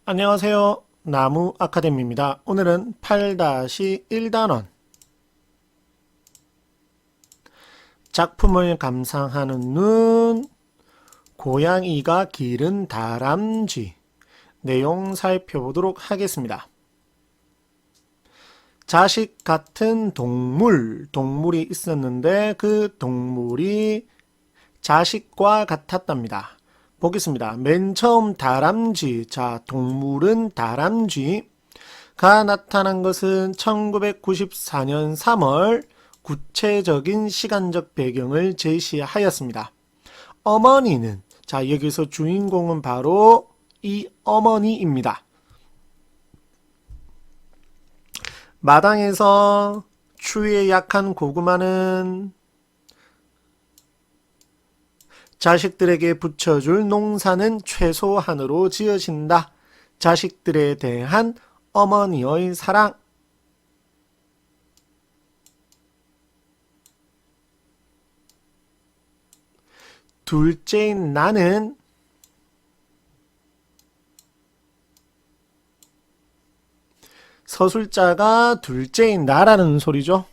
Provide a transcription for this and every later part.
안녕하세요. 나무 아카데미입니다. 오늘은 8-1단원 작품을 감상하는 눈, 고양이가 기른 다람쥐 내용 살펴보도록 하겠습니다. 자식 같은 동물이 있었는데 그 동물이 자식과 같았답니다. 보겠습니다. 맨 처음 다람쥐, 동물은 다람쥐가 나타난 것은 1994년 3월 구체적인 시간적 배경을 제시하였습니다. 어머니는, 여기서 주인공은 바로 이 어머니입니다. 마당에서 추위에 약한 고구마는 자식들에게 붙여줄 농사는 최소한으로 지어진다. 자식들에 대한 어머니의 사랑. 둘째인 나는 서술자가 둘째인 나라는 소리죠.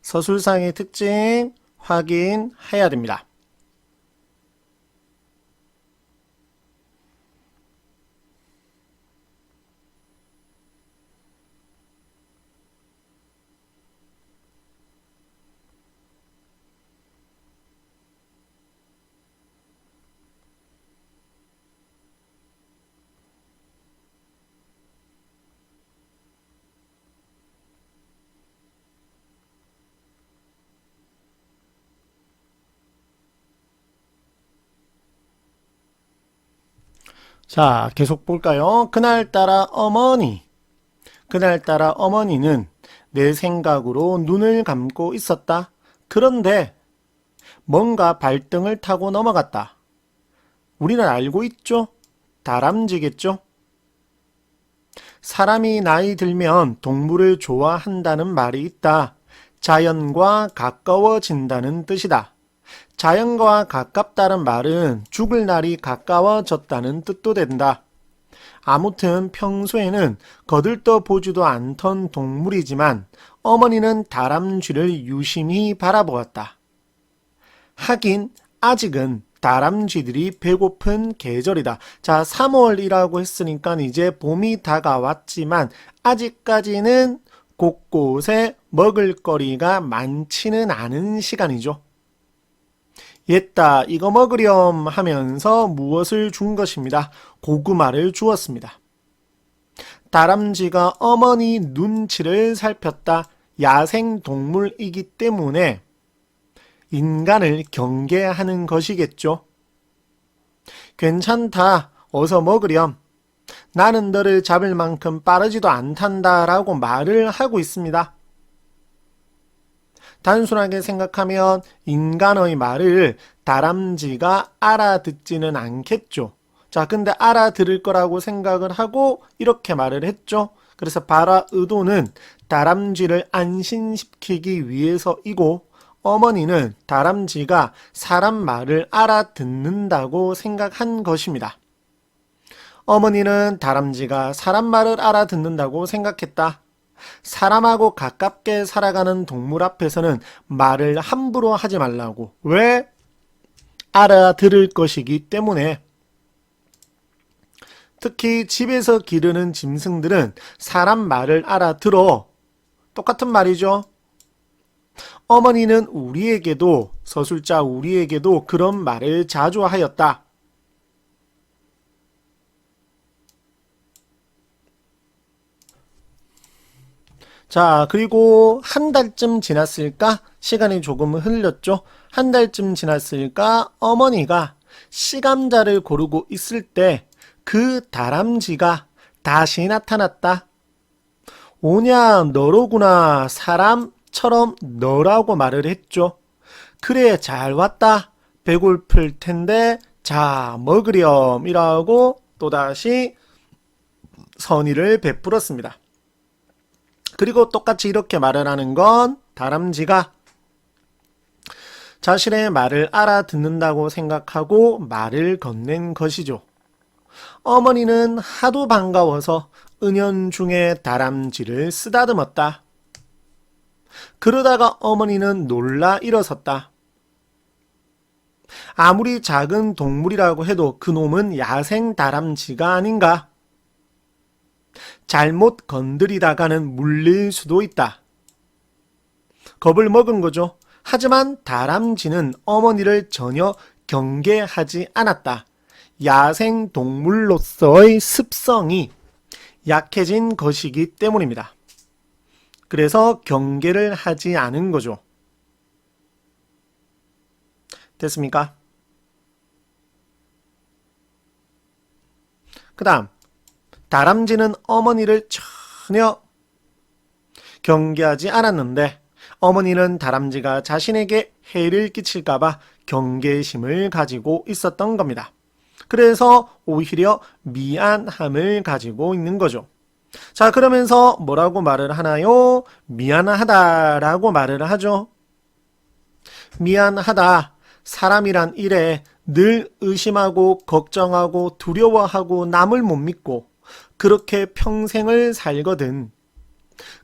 서술상의 특징 확인해야 됩니다. 계속 볼까요? 그날따라 어머니는 내 생각으로 눈을 감고 있었다. 그런데 뭔가 발등을 타고 넘어갔다. 우리는 알고 있죠? 다람쥐겠죠? 사람이 나이 들면 동물을 좋아한다는 말이 있다. 자연과 가까워진다는 뜻이다. 자연과 가깝다는 말은 죽을 날이 가까워졌다는 뜻도 된다. 아무튼 평소에는 거들떠 보지도 않던 동물이지만 어머니는 다람쥐를 유심히 바라보았다. 하긴 아직은 다람쥐들이 배고픈 계절이다. 3월이라고 했으니까 이제 봄이 다가왔지만 아직까지는 곳곳에 먹을거리가 많지는 않은 시간이죠. 옛다 이거 먹으렴 하면서 무엇을 준 것입니다. 고구마를 주었습니다. 다람쥐가 어머니 눈치를 살폈다. 야생동물이기 때문에 인간을 경계하는 것이겠죠. 괜찮다. 어서 먹으렴. 나는 너를 잡을 만큼 빠르지도 않단다 라고 말을 하고 있습니다. 단순하게 생각하면 인간의 말을 다람쥐가 알아듣지는 않겠죠. 근데 알아들을 거라고 생각을 하고 이렇게 말을 했죠. 그래서 바라 의도는 다람쥐를 안심시키기 위해서이고 어머니는 다람쥐가 사람 말을 알아듣는다고 생각한 것입니다. 어머니는 다람쥐가 사람 말을 알아듣는다고 생각했다. 사람하고 가깝게 살아가는 동물 앞에서는 말을 함부로 하지 말라고. 왜? 알아들을 것이기 때문에. 특히 집에서 기르는 짐승들은 사람 말을 알아들어. 똑같은 말이죠. 어머니는 우리에게도, 서술자 우리에게도 그런 말을 자주 하였다. 그리고 한 달쯤 지났을까? 시간이 조금 흘렸죠? 한 달쯤 지났을까? 어머니가 씨감자를 고르고 있을 때 그 다람쥐가 다시 나타났다. 오냐 너로구나. 사람처럼 너라고 말을 했죠. 그래 잘 왔다. 배고플 텐데 자, 먹으렴이라고 또다시 선의를 베풀었습니다. 그리고 똑같이 이렇게 말을 하는 건 다람쥐가 자신의 말을 알아듣는다고 생각하고 말을 건넨 것이죠. 어머니는 하도 반가워서 은연중에 다람쥐를 쓰다듬었다. 그러다가 어머니는 놀라 일어섰다. 아무리 작은 동물이라고 해도 그놈은 야생 다람쥐가 아닌가? 잘못 건드리다가는 물릴 수도 있다. 겁을 먹은 거죠. 하지만 다람쥐는 어머니를 전혀 경계하지 않았다. 야생 동물로서의 습성이 약해진 것이기 때문입니다. 그래서 경계를 하지 않은 거죠. 됐습니까? 그 다음 다람쥐는 어머니를 전혀 경계하지 않았는데 어머니는 다람쥐가 자신에게 해를 끼칠까봐 경계심을 가지고 있었던 겁니다. 그래서 오히려 미안함을 가지고 있는 거죠. 자, 그러면서 뭐라고 말을 하나요? 미안하다라고 말을 하죠. 미안하다. 사람이란 일에 늘 의심하고 걱정하고 두려워하고 남을 못 믿고 그렇게 평생을 살거든.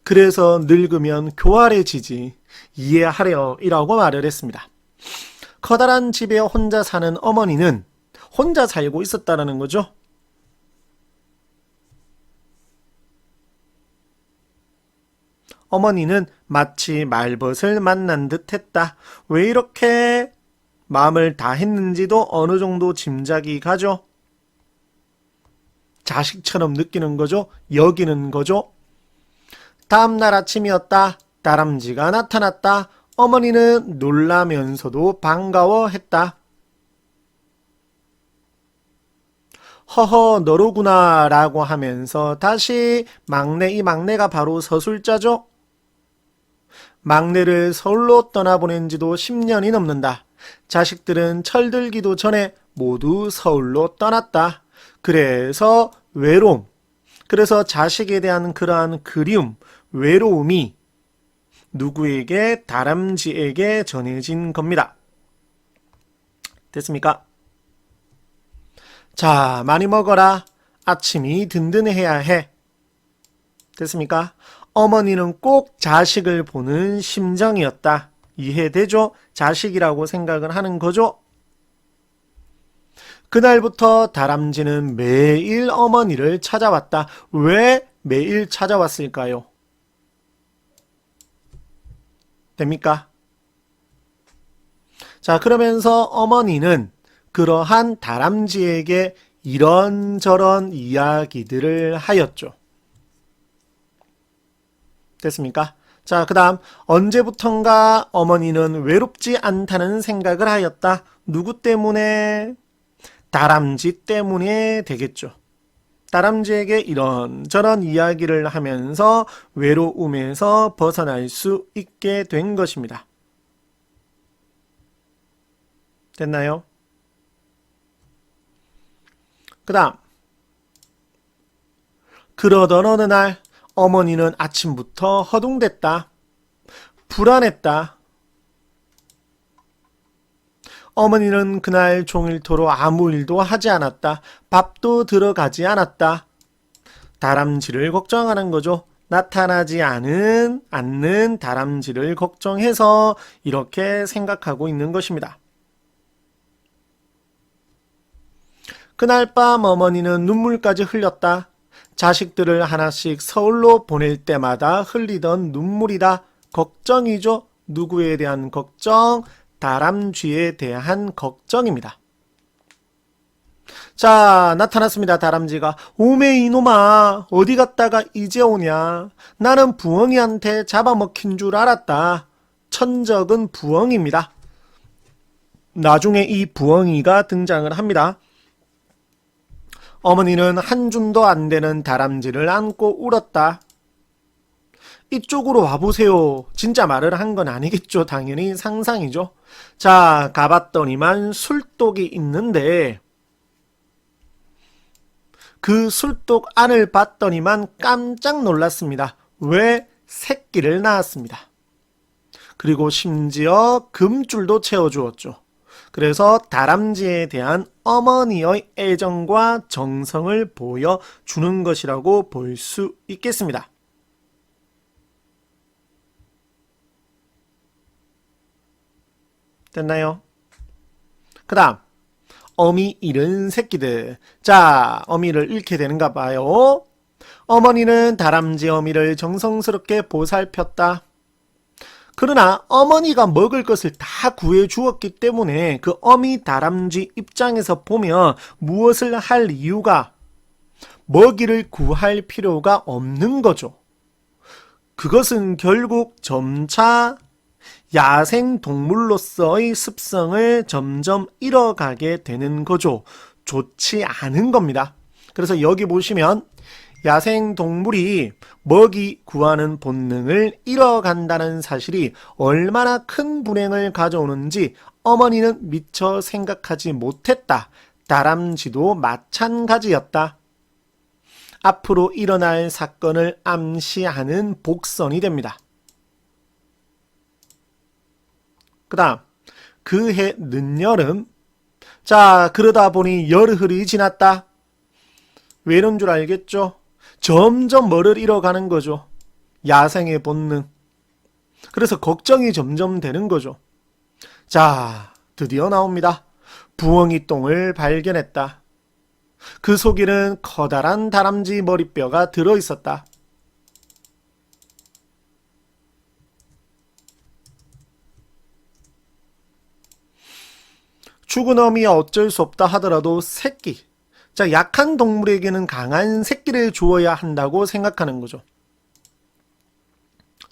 그래서 늙으면 교활해지지. 이해하려 이라고 말을 했습니다. 커다란 집에 혼자 사는 어머니는 혼자 살고 있었다는 거죠. 어머니는 마치 말벗을 만난 듯 했다. 왜 이렇게 마음을 다 했는지도 어느 정도 짐작이 가죠. 자식처럼 느끼는 거죠. 여기는 거죠. 다음날 아침이었다. 다람쥐가 나타났다. 어머니는 놀라면서도 반가워했다. 허허 너로구나 라고 하면서 다시 이 막내가 바로 서술자죠. 막내를 서울로 떠나보낸 지도 10년이 넘는다. 자식들은 철들기도 전에 모두 서울로 떠났다. 그래서 외로움, 그래서 자식에 대한 그러한 그리움, 외로움이 누구에게? 다람쥐에게 전해진 겁니다. 됐습니까? 자, 많이 먹어라. 아침이 든든해야 해. 됐습니까? 어머니는 꼭 자식을 보는 심정이었다. 이해되죠? 자식이라고 생각을 하는 거죠? 그날부터 다람쥐는 매일 어머니를 찾아왔다. 왜 매일 찾아왔을까요? 됩니까? 자, 그러면서 어머니는 그러한 다람쥐에게 이런저런 이야기들을 하였죠. 됐습니까? 자, 그 다음 언제부턴가 어머니는 외롭지 않다는 생각을 하였다. 누구 때문에? 다람쥐 때문에 되겠죠. 다람쥐에게 이런저런 이야기를 하면서 외로움에서 벗어날 수 있게 된 것입니다. 됐나요? 그 다음 그러던 어느 날 어머니는 아침부터 허둥댔다. 불안했다. 어머니는 그날 종일토록 아무 일도 하지 않았다. 밥도 들어가지 않았다. 다람쥐를 걱정하는 거죠. 나타나지 않는 다람쥐를 걱정해서 이렇게 생각하고 있는 것입니다. 그날 밤 어머니는 눈물까지 흘렸다. 자식들을 하나씩 서울로 보낼 때마다 흘리던 눈물이다. 걱정이죠. 누구에 대한 걱정? 다람쥐에 대한 걱정입니다. 자, 나타났습니다. 다람쥐가. 오메 이놈아, 어디 갔다가 이제 오냐. 나는 부엉이한테 잡아먹힌 줄 알았다. 천적은 부엉이입니다. 나중에 이 부엉이가 등장을 합니다. 어머니는 한 줌도 안 되는 다람쥐를 안고 울었다. 이쪽으로 와보세요. 진짜 말을 한 건 아니겠죠. 당연히 상상이죠. 자, 가봤더니만 술독이 있는데 그 술독 안을 봤더니만 깜짝 놀랐습니다. 왜? 새끼를 낳았습니다. 그리고 심지어 금줄도 채워주었죠. 그래서 다람쥐에 대한 어머니의 애정과 정성을 보여주는 것이라고 볼 수 있겠습니다. 됐나요? 그 다음 어미 잃은 새끼들. 자, 어미를 잃게 되는가 봐요. 어머니는 다람쥐 어미를 정성스럽게 보살폈다. 그러나 어머니가 먹을 것을 다 구해 주었기 때문에 그 어미 다람쥐 입장에서 보면 무엇을 할 이유가 먹이를 구할 필요가 없는 거죠. 그것은 결국 점차 야생 동물로서의 습성을 점점 잃어가게 되는 거죠. 좋지 않은 겁니다. 그래서 여기 보시면 야생 동물이 먹이 구하는 본능을 잃어간다는 사실이 얼마나 큰 불행을 가져오는지 어머니는 미처 생각하지 못했다. 다람쥐도 마찬가지였다. 앞으로 일어날 사건을 암시하는 복선이 됩니다. 그 다음 그해 늦여름. 자, 그러다 보니 열흘이 지났다. 왜 이런 줄 알겠죠? 점점 뭐를 잃어가는 거죠. 야생의 본능. 그래서 걱정이 점점 되는 거죠. 자, 드디어 나옵니다. 부엉이 똥을 발견했다. 그 속에는 커다란 다람쥐 머리뼈가 들어있었다. 죽은 어미야 어쩔 수 없다 하더라도 새끼. 자, 약한 동물에게는 강한 새끼를 주어야 한다고 생각하는 거죠.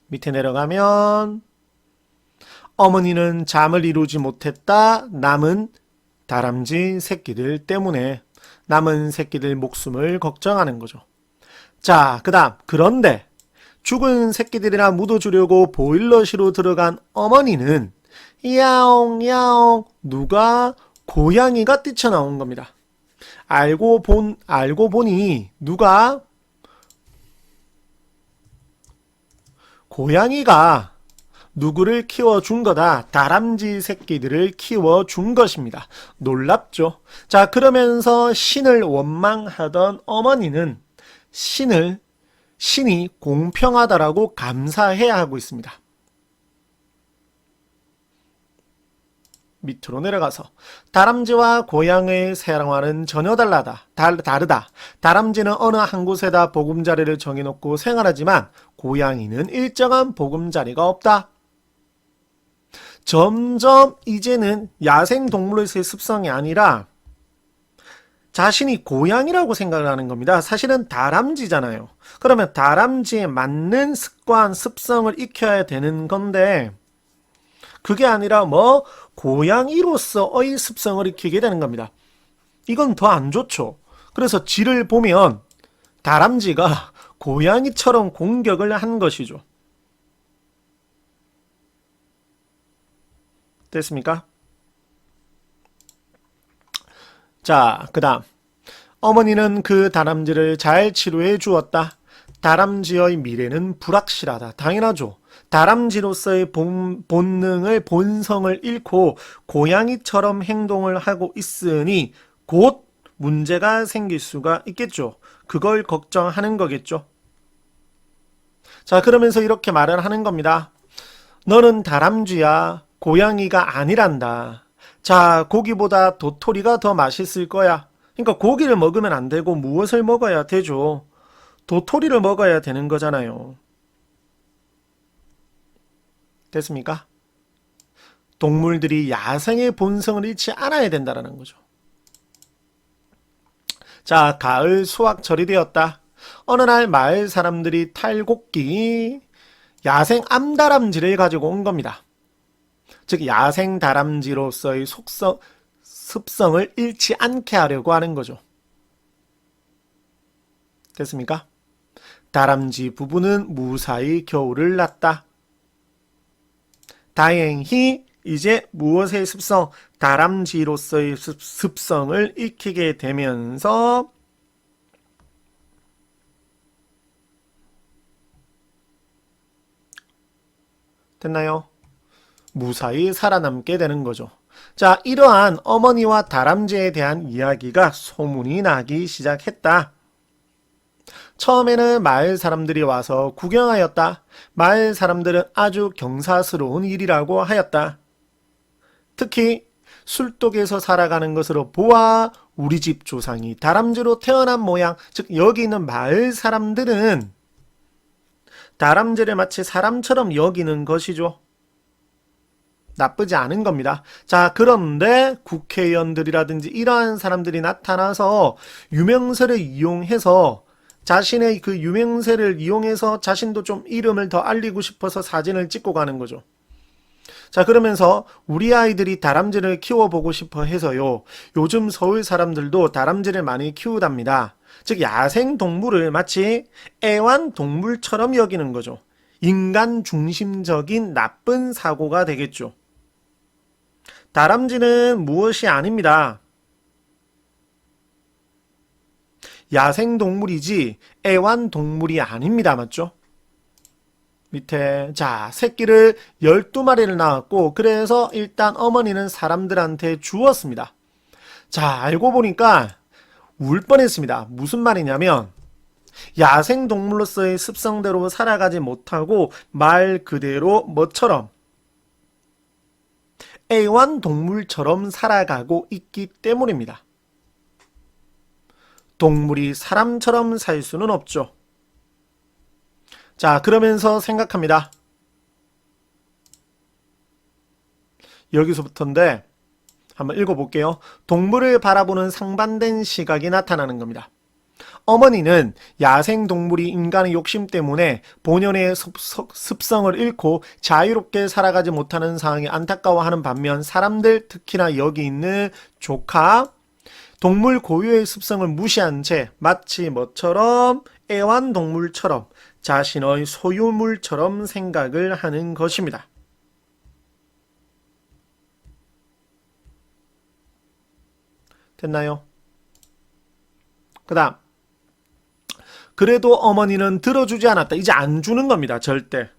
밑에 내려가면 어머니는 잠을 이루지 못했다. 남은 다람쥐 새끼들 때문에 남은 새끼들 목숨을 걱정하는 거죠. 자, 그 다음 그런데 죽은 새끼들이나 묻어주려고 보일러실로 들어간 어머니는 야옹 야옹 누가 고양이가 뛰쳐나온 겁니다. 알고 보니 누가 고양이가 누구를 키워준 거다. 다람쥐 새끼들을 키워준 것입니다. 놀랍죠? 자, 그러면서 신을 원망하던 어머니는 신이 공평하다라고 감사해야 하고 있습니다. 밑으로 내려가서 다람쥐와 고양이의 생활은 전혀 다르다. 다람쥐는 어느 한 곳에다 보금자리를 정해놓고 생활하지만 고양이는 일정한 보금자리가 없다. 점점 이제는 야생동물로서의 습성이 아니라 자신이 고양이라고 생각을 하는 겁니다. 사실은 다람쥐잖아요. 그러면 다람쥐에 맞는 습관, 습성을 익혀야 되는 건데 그게 아니라 고양이로서의 습성을 익히게 되는 겁니다. 이건 더 안 좋죠. 그래서 쥐를 보면 다람쥐가 고양이처럼 공격을 한 것이죠. 됐습니까? 자, 그 다음 어머니는 그 다람쥐를 잘 치료해 주었다. 다람쥐의 미래는 불확실하다. 당연하죠. 다람쥐로서의 본성을 잃고 고양이처럼 행동을 하고 있으니 곧 문제가 생길 수가 있겠죠. 그걸 걱정하는 거겠죠. 자, 그러면서 이렇게 말을 하는 겁니다. 너는 다람쥐야. 고양이가 아니란다. 자, 고기보다 도토리가 더 맛있을 거야. 그러니까 고기를 먹으면 안 되고 무엇을 먹어야 되죠? 도토리를 먹어야 되는 거잖아요. 됐습니까? 동물들이 야생의 본성을 잃지 않아야 된다는 거죠. 자, 가을 수확철이 되었다. 어느 날 마을 사람들이 탈곡기 야생 암다람쥐를 가지고 온 겁니다. 즉 야생 다람쥐로서의 습성을 잃지 않게 하려고 하는 거죠. 됐습니까? 다람쥐 부부는 무사히 겨울을 났다. 다행히 이제 무엇의 습성? 다람쥐로서의 습성을 익히게 되면서 됐나요? 무사히 살아남게 되는 거죠. 자, 이러한 어머니와 다람쥐에 대한 이야기가 소문이 나기 시작했다. 처음에는 마을 사람들이 와서 구경하였다. 마을 사람들은 아주 경사스러운 일이라고 하였다. 특히 술독에서 살아가는 것으로 보아 우리 집 조상이 다람쥐로 태어난 모양, 즉 여기 있는 마을 사람들은 다람쥐를 마치 사람처럼 여기는 것이죠. 나쁘지 않은 겁니다. 자, 그런데 국회의원들이라든지 이러한 사람들이 나타나서 유명세를 이용해서 자신의 그 유명세를 이용해서 자신도 좀 이름을 더 알리고 싶어서 사진을 찍고 가는 거죠. 자, 그러면서 우리 아이들이 다람쥐를 키워보고 싶어 해서요. 요즘 서울 사람들도 다람쥐를 많이 키우답니다. 즉 야생 동물을 마치 애완동물처럼 여기는 거죠. 인간 중심적인 나쁜 사고가 되겠죠. 다람쥐는 무엇이 아닙니다. 야생동물이지 애완동물이 아닙니다. 맞죠? 밑에 자 새끼를 12마리를 낳았고 그래서 일단 어머니는 사람들한테 주었습니다. 자 알고 보니까 울 뻔했습니다. 무슨 말이냐면 야생동물로서의 습성대로 살아가지 못하고 말 그대로 뭐처럼 애완동물처럼 살아가고 있기 때문입니다. 동물이 사람처럼 살 수는 없죠. 자, 그러면서 생각합니다. 여기서부터인데 한번 읽어볼게요. 동물을 바라보는 상반된 시각이 나타나는 겁니다. 어머니는 야생동물이 인간의 욕심 때문에 본연의 습성을 잃고 자유롭게 살아가지 못하는 상황에 안타까워하는 반면 사람들, 특히나 여기 있는 조카, 동물 고유의 습성을 무시한 채 마치 뭐처럼 애완동물처럼 자신의 소유물처럼 생각을 하는 것입니다. 됐나요? 그 다음 그래도 어머니는 들어주지 않았다. 이제 안 주는 겁니다. 절대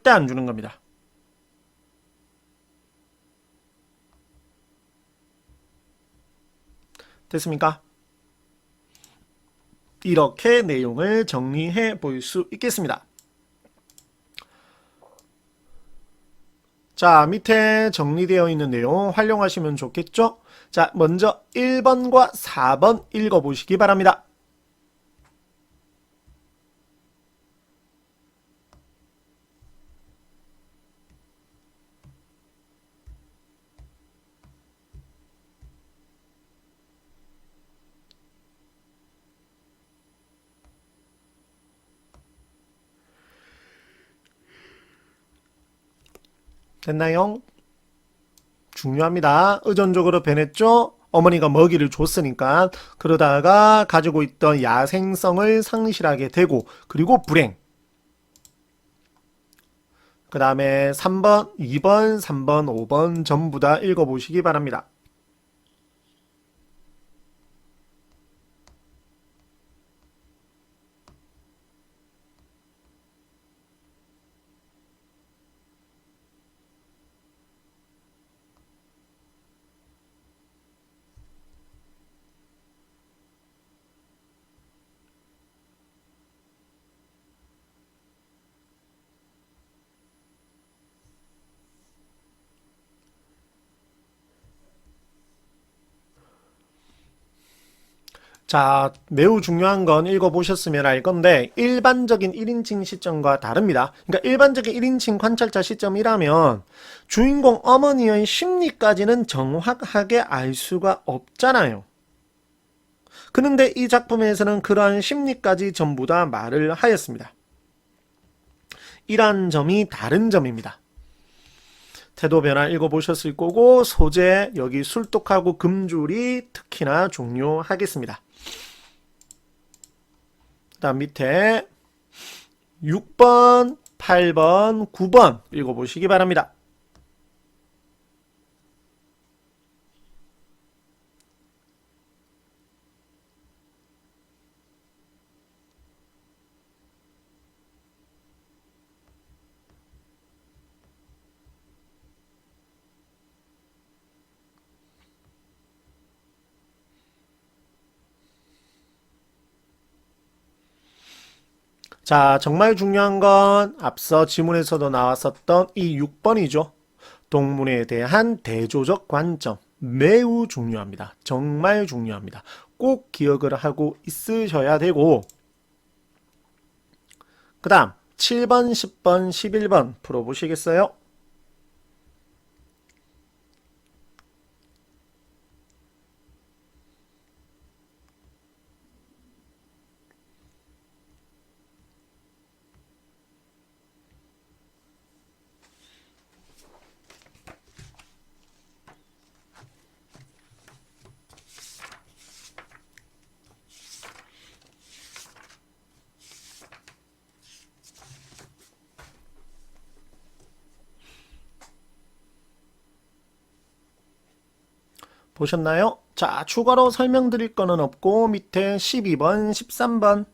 안 주는 겁니다. 됐습니까? 이렇게 내용을 정리해 볼 수 있겠습니다. 자, 밑에 정리되어 있는 내용 활용하시면 좋겠죠? 자, 먼저 1번과 4번 읽어보시기 바랍니다. 됐나요? 중요합니다. 의존적으로 변했죠? 어머니가 먹이를 줬으니까. 그러다가 가지고 있던 야생성을 상실하게 되고 그리고 불행. 그 다음에 3번, 2번, 3번, 5번 전부 다 읽어보시기 바랍니다. 자, 매우 중요한 건 읽어보셨으면 알 건데 일반적인 1인칭 시점과 다릅니다. 그러니까 일반적인 1인칭 관찰자 시점이라면 주인공 어머니의 심리까지는 정확하게 알 수가 없잖아요. 그런데 이 작품에서는 그러한 심리까지 전부 다 말을 하였습니다. 이러한 점이 다른 점입니다. 태도 변화 읽어보셨을 거고 소재 여기 술독하고 금줄이 특히나 중요하겠습니다. 그 다음 밑에 6번, 8번, 9번 읽어보시기 바랍니다. 자, 정말 중요한 건 앞서 지문에서도 나왔었던 이 6번이죠. 동물에 대한 대조적 관점. 매우 중요합니다. 정말 중요합니다. 꼭 기억을 하고 있으셔야 되고, 그 다음 7번, 10번, 11번 풀어보시겠어요? 보셨나요? 자, 추가로 설명드릴 거는 없고 밑에 12번, 13번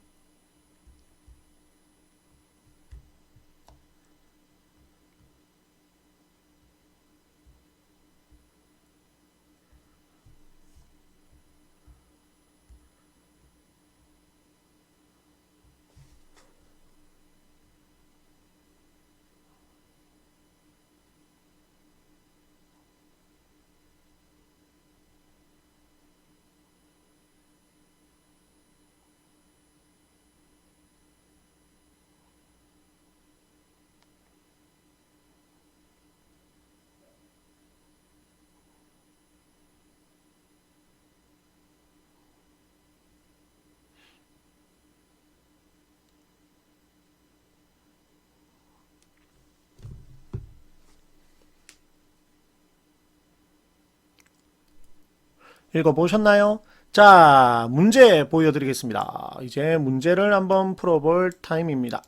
읽어보셨나요? 자, 문제 보여드리겠습니다. 이제 문제를 한번 풀어볼 타임입니다.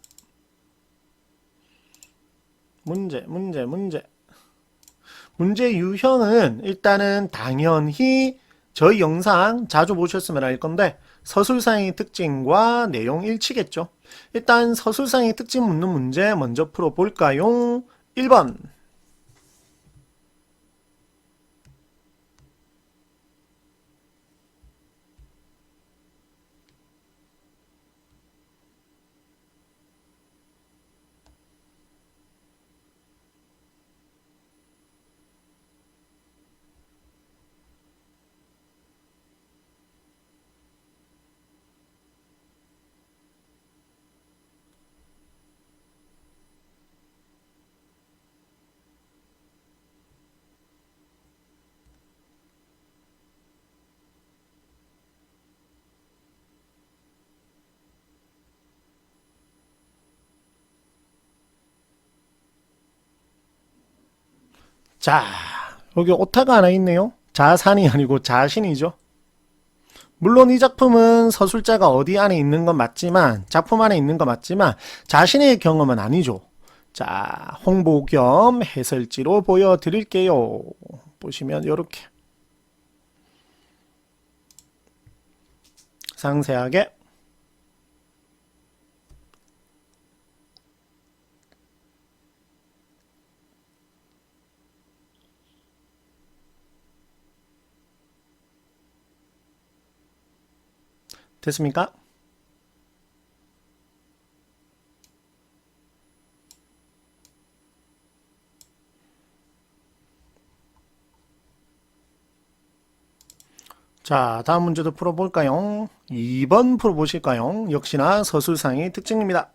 문제. 문제 유형은 일단은 당연히 저희 영상 자주 보셨으면 알 건데 서술상의 특징과 내용 일치겠죠. 일단 서술상의 특징 묻는 문제 먼저 풀어볼까요? 1번. 자, 여기 오타가 하나 있네요. 자산이 아니고 자신이죠. 물론 이 작품은 서술자가 어디 안에 있는 건 맞지만, 작품 안에 있는 건 맞지만 자신의 경험은 아니죠. 자, 홍보 겸 해설지로 보여드릴게요. 보시면 이렇게 상세하게 됐습니까? 자, 다음 문제도 풀어볼까요? 2번 풀어보실까요? 역시나 서술상의 특징입니다.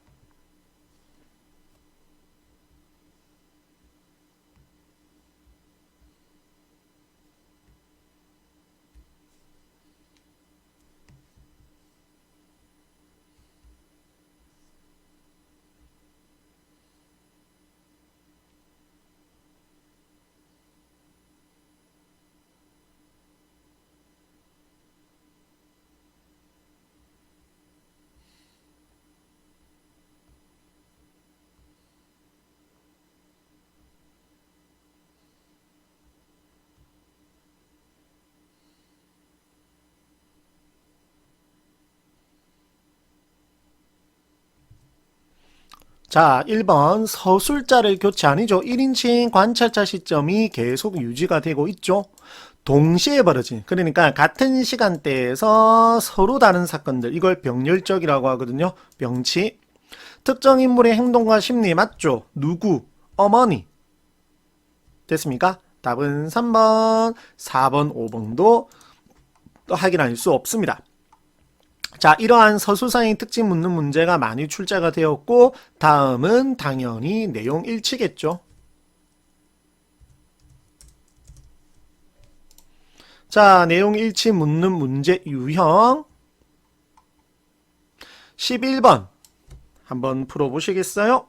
자, 1번 서술자를 교체 아니죠. 1인칭 관찰자 시점이 계속 유지가 되고 있죠. 동시에 벌어진, 그러니까 같은 시간대에서 서로 다른 사건들, 이걸 병렬적이라고 하거든요. 병치. 특정 인물의 행동과 심리 맞죠? 누구? 어머니. 됐습니까? 답은 3번, 4번, 5번도 확인할 수 없습니다. 자, 이러한 서술상의 특징 묻는 문제가 많이 출제가 되었고, 다음은 당연히 내용 일치겠죠. 자, 내용 일치 묻는 문제 유형 11번 한번 풀어보시겠어요?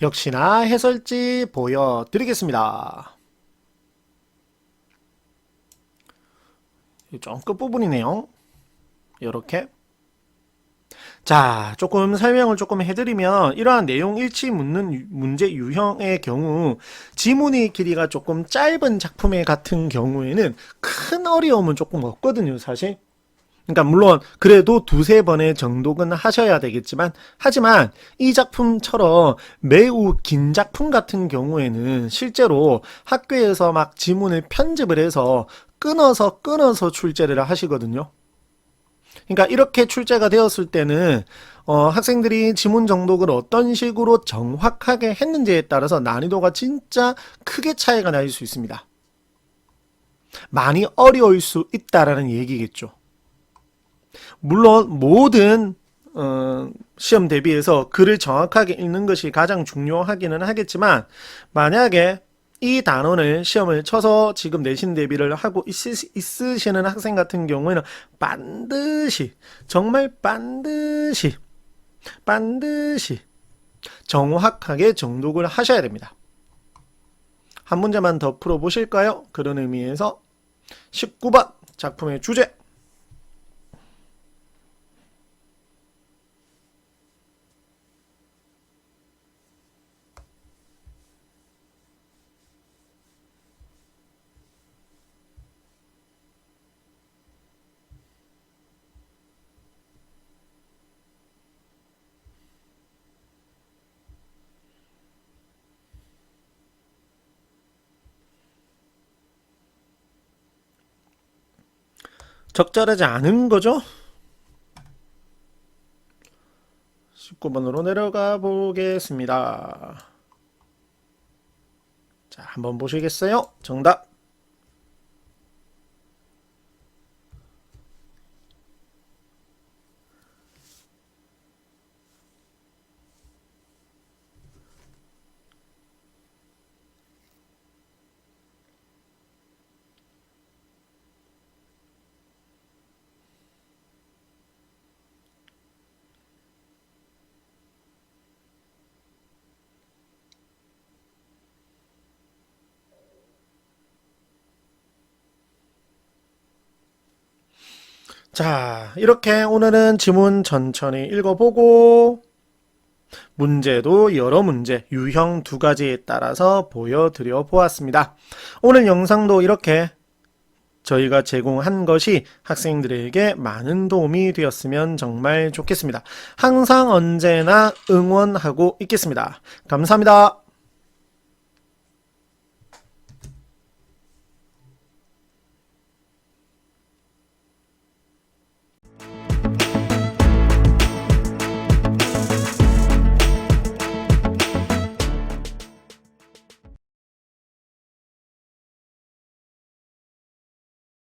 역시나 해설지 보여드리겠습니다. 좀 끝부분이네요. 이렇게. 자, 조금 설명을 조금 해드리면 이러한 내용 일치 묻는 문제 유형의 경우 지문의 길이가 조금 짧은 작품의 같은 경우에는 큰 어려움은 조금 없거든요, 사실. 그러니까 물론 그래도 두세 번의 정독은 하셔야 되겠지만, 하지만 이 작품처럼 매우 긴 작품 같은 경우에는 실제로 학교에서 막 지문을 편집을 해서 끊어서 출제를 하시거든요. 그러니까 이렇게 출제가 되었을 때는 학생들이 지문 정독을 어떤 식으로 정확하게 했는지에 따라서 난이도가 진짜 크게 차이가 날 수 있습니다. 많이 어려울 수 있다라는 얘기겠죠. 물론 모든 시험 대비해서 글을 정확하게 읽는 것이 가장 중요하기는 하겠지만, 만약에 이 단원을 시험을 쳐서 지금 내신 대비를 하고 있으시는 학생 같은 경우에는 반드시, 정말 반드시 정확하게 정독을 하셔야 됩니다. 한 문제만 더 풀어보실까요? 그런 의미에서 19번 작품의 주제. 적절하지 않은 거죠? 19번으로 내려가 보겠습니다. 자, 한번 보시겠어요? 정답. 자, 이렇게 오늘은 지문 천천히 읽어보고 문제도 여러 문제, 유형 두 가지에 따라서 보여드려 보았습니다. 오늘 영상도 이렇게 저희가 제공한 것이 학생들에게 많은 도움이 되었으면 정말 좋겠습니다. 항상 언제나 응원하고 있겠습니다. 감사합니다.